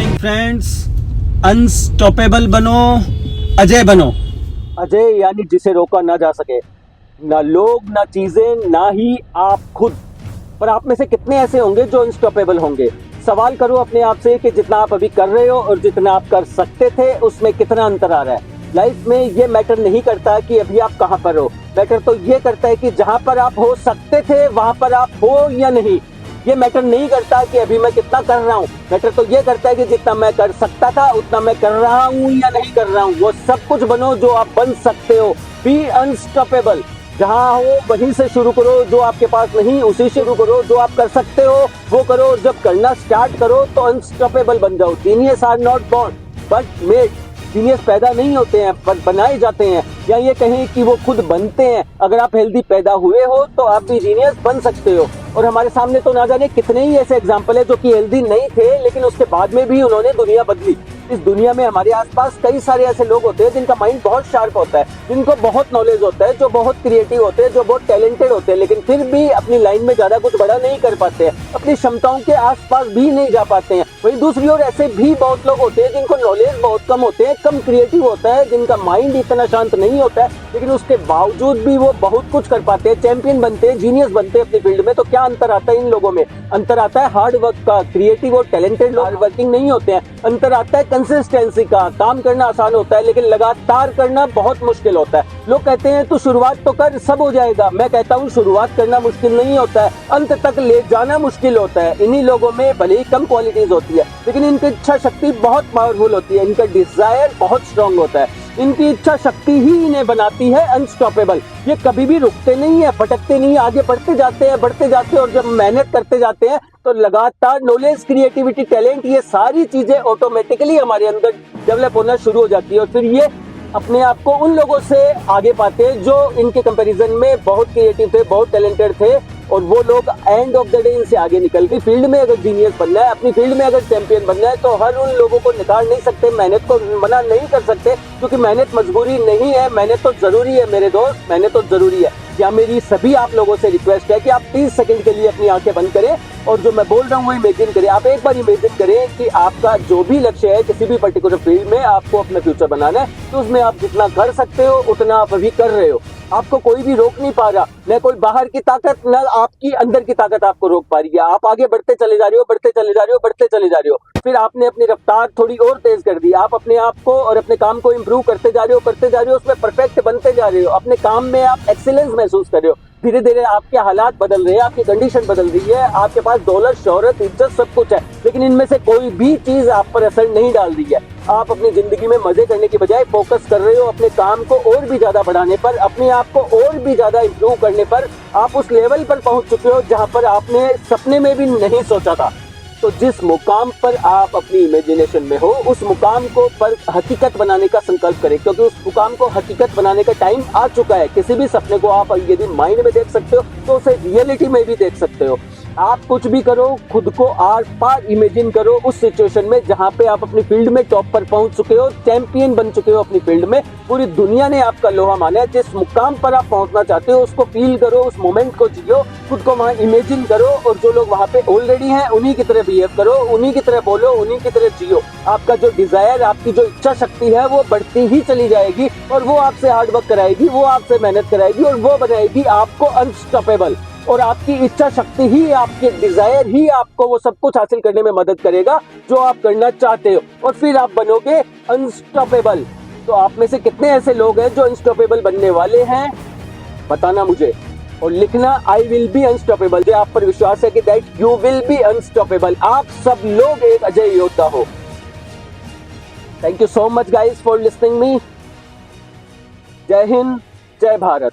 Morning friends. Unstoppable बनो, अजय बनो। अजय यानी जिसे रोका ना जा सके, ना लोग ना चीजें ना ही आप खुद। पर आप में से कितने ऐसे होंगे जो अनस्टॉपेबल होंगे? सवाल करो अपने आप से कि जितना आप अभी कर रहे हो और जितना आप कर सकते थे उसमें कितना अंतर आ रहा है। लाइफ में ये मैटर नहीं करता कि अभी आप कहाँ पर हो, मैटर तो ये करता है कि जहां पर आप हो सकते थे वहां पर आप हो या नहीं। ये मैटर नहीं करता कि अभी मैं कितना कर रहा हूँ, मैटर तो ये करता है कि जितना मैं कर सकता था उतना मैं कर रहा हूँ या नहीं कर रहा हूँ। वो सब कुछ बनो जो आप बन सकते हो। Be unstoppable. जहाँ हो वहीं से शुरू करो, जो आपके पास नहीं उसी से शुरू करो। जो आप कर सकते हो वो करो, और जब करना स्टार्ट करो तो अनस्टॉपेबल बन जाओ। Genius are not born but made. Genius पैदा नहीं होते हैं पर बनाए जाते हैं, या ये कहें कि वो खुद बनते हैं। अगर आप हेल्दी पैदा हुए हो तो आप भी जीनियस बन सकते हो। और हमारे सामने तो ना जाने कितने ही ऐसे एग्जाम्पल है जो कि हेल्दी नहीं थे लेकिन उसके बाद में भी उन्होंने दुनिया बदली। इस दुनिया में हमारे आसपास कई सारे ऐसे लोग होते हैं जिनका माइंड बहुत शार्प होता है, जिनको बहुत नॉलेज होता है, जो बहुत क्रिएटिव होते हैं, जो बहुत टैलेंटेड होते हैं, लेकिन फिर भी अपनी लाइन में ज्यादा कुछ बड़ा नहीं कर पाते हैं, अपनी क्षमताओं के आसपास भी नहीं जा पाते हैं। वहीं दूसरी ओर ऐसे भी बहुत लोग होते हैं जिनको नॉलेज बहुत कम होते हैं, कम क्रिएटिव होता है, जिनका माइंड इतना शांत नहीं होता है, लेकिन उसके बावजूद भी वो बहुत कुछ कर पाते हैं, चैंपियन बनते हैं, जीनियस बनते हैं अपनी फील्ड में। तो क्या अंतर आता है इन लोगों में? अंतर आता है हार्ड वर्क का। क्रिएटिव और टैलेंटेड लोग हार्ड वर्किंग नहीं होते हैं। अंतर आता है कंसिस्टेंसी का। काम करना आसान होता है लेकिन लगातार करना बहुत मुश्किल होता है। लोग कहते हैं तू शुरुआत तो कर, सब हो जाएगा। मैं कहता हूँ शुरुआत करना मुश्किल नहीं होता है, अंत तक ले जाना मुश्किल होता है। इन्हीं लोगों में भले ही कम क्वालिटीज होती है लेकिन इनकी इच्छा शक्ति बहुत पावरफुल होती है, इनका डिजायर बहुत स्ट्रांग होता है। इनकी इच्छा शक्ति ही इन्हें बनाती है अनस्टॉपेबल। ये कभी भी रुकते नहीं है, भटकते नहीं, आगे बढ़ते जाते हैं, बढ़ते जाते हैं। और जब मेहनत करते जाते हैं तो लगातार नॉलेज, क्रिएटिविटी, टैलेंट, ये सारी चीजें ऑटोमेटिकली हमारे अंदर डेवलप होना शुरू हो जाती है। और फिर ये अपने आप को उन लोगों से आगे पाते हैं जो इनके कंपैरिजन में बहुत क्रिएटिव थे, बहुत टैलेंटेड थे। और वो लोग एंड ऑफ द डे इनसे आगे निकल के फील्ड में अगर जीनियस बनना है, अपनी फील्ड में अगर चैंपियन बनना है, तो हर उन लोगों को निकाल नहीं सकते, मेहनत को मना नहीं कर सकते, क्योंकि मेहनत मजबूरी नहीं है, मेहनत तो जरूरी है मेरे दोस्त, मेहनत तो जरूरी है। क्या मेरी सभी आप लोगों से रिक्वेस्ट है कि आप 30 सेकंड के लिए अपनी आंखें बंद करें और जो मैं बोल रहा हूँ वो इमेजिन करें। आप एक बार इमेजिन करें कि आपका जो भी लक्ष्य है, किसी भी पर्टिकुलर फील्ड में आपको अपना फ्यूचर बनाना है, तो उसमें आप जितना कर सकते हो उतना आप अभी कर रहे हो। आपको कोई भी रोक नहीं पा रहा, न कोई बाहर की ताकत न आपकी अंदर की ताकत आपको रोक पा रही है। आप आगे बढ़ते चले जा रहे हो, बढ़ते चले जा रहे हो, बढ़ते चले जा रहे हो। फिर आपने अपनी रफ्तार थोड़ी और तेज कर दी, आप अपने आप को और अपने काम को इम्प्रूव करते जा रहे हो, करते जा रहे हो, उसमें परफेक्ट बनते जा रहे हो, अपने काम में आप एक्सीलेंस महसूस कर रहे हो। धीरे धीरे आपके हालात बदल रहे हैं, आपकी कंडीशन बदल रही है, आपके पास दौलत, शोहरत, इज्जत सब कुछ है, लेकिन इनमें से कोई भी चीज आप पर असर नहीं डाल रही है। आप अपनी जिंदगी में मजे करने की बजाय फोकस कर रहे हो अपने काम को और भी ज्यादा बढ़ाने पर, अपने आप को और भी ज्यादा इम्प्रूव करने पर। आप उस लेवल पर पहुंच चुके हो जहां पर आपने सपने में भी नहीं सोचा था। तो जिस मुकाम पर आप अपनी इमेजिनेशन में हो, उस मुकाम को पर हकीकत बनाने का संकल्प करें, क्योंकि उस मुकाम को हकीकत बनाने का टाइम आ चुका है। किसी भी सपने को आप यदि माइंड में देख सकते हो तो उसे रियलिटी में भी देख सकते हो। आप कुछ भी करो, खुद को आर पार इमेजिन करो उस सिचुएशन में जहां पे आप अपनी फील्ड में टॉप पर पहुंच चुके हो, चैंपियन बन चुके हो अपनी फील्ड में। पूरी दुनिया ने आपका लोहा माना है। जिस मुकाम पर आप पहुंचना चाहते हो उसको फील करो, उस मोमेंट को जियो, खुद को वहां इमेजिन करो, और जो लोग वहां पे ऑलरेडी हैं उन्हीं की तरह बिहेव करो, उन्हीं की तरह बोलो, उन्हीं की तरह जियो। आपका जो डिजायर, आपकी जो इच्छा शक्ति है वो बढ़ती ही चली जाएगी, और वो आपसे हार्ड वर्क कराएगी, वो आपसे मेहनत कराएगी, और वो बनाएगी आपको अनस्टॉपेबल। और आपकी इच्छा शक्ति ही, आपके डिजायर ही आपको वो सब कुछ हासिल करने में मदद करेगा जो आप करना चाहते हो, और फिर आप बनोगे अनस्टॉपेबल। तो आप में से कितने ऐसे लोग हैं जो अनस्टॉपेबल बनने वाले हैं, बताना मुझे और लिखना आई विल बी अनस्टॉपेबल। मुझे आप पर विश्वास है कि that you will be unstoppable. आप सब लोग एक अजय योद्धा हो। Thank you so much guys for listening me. जय हिंद, जय भारत।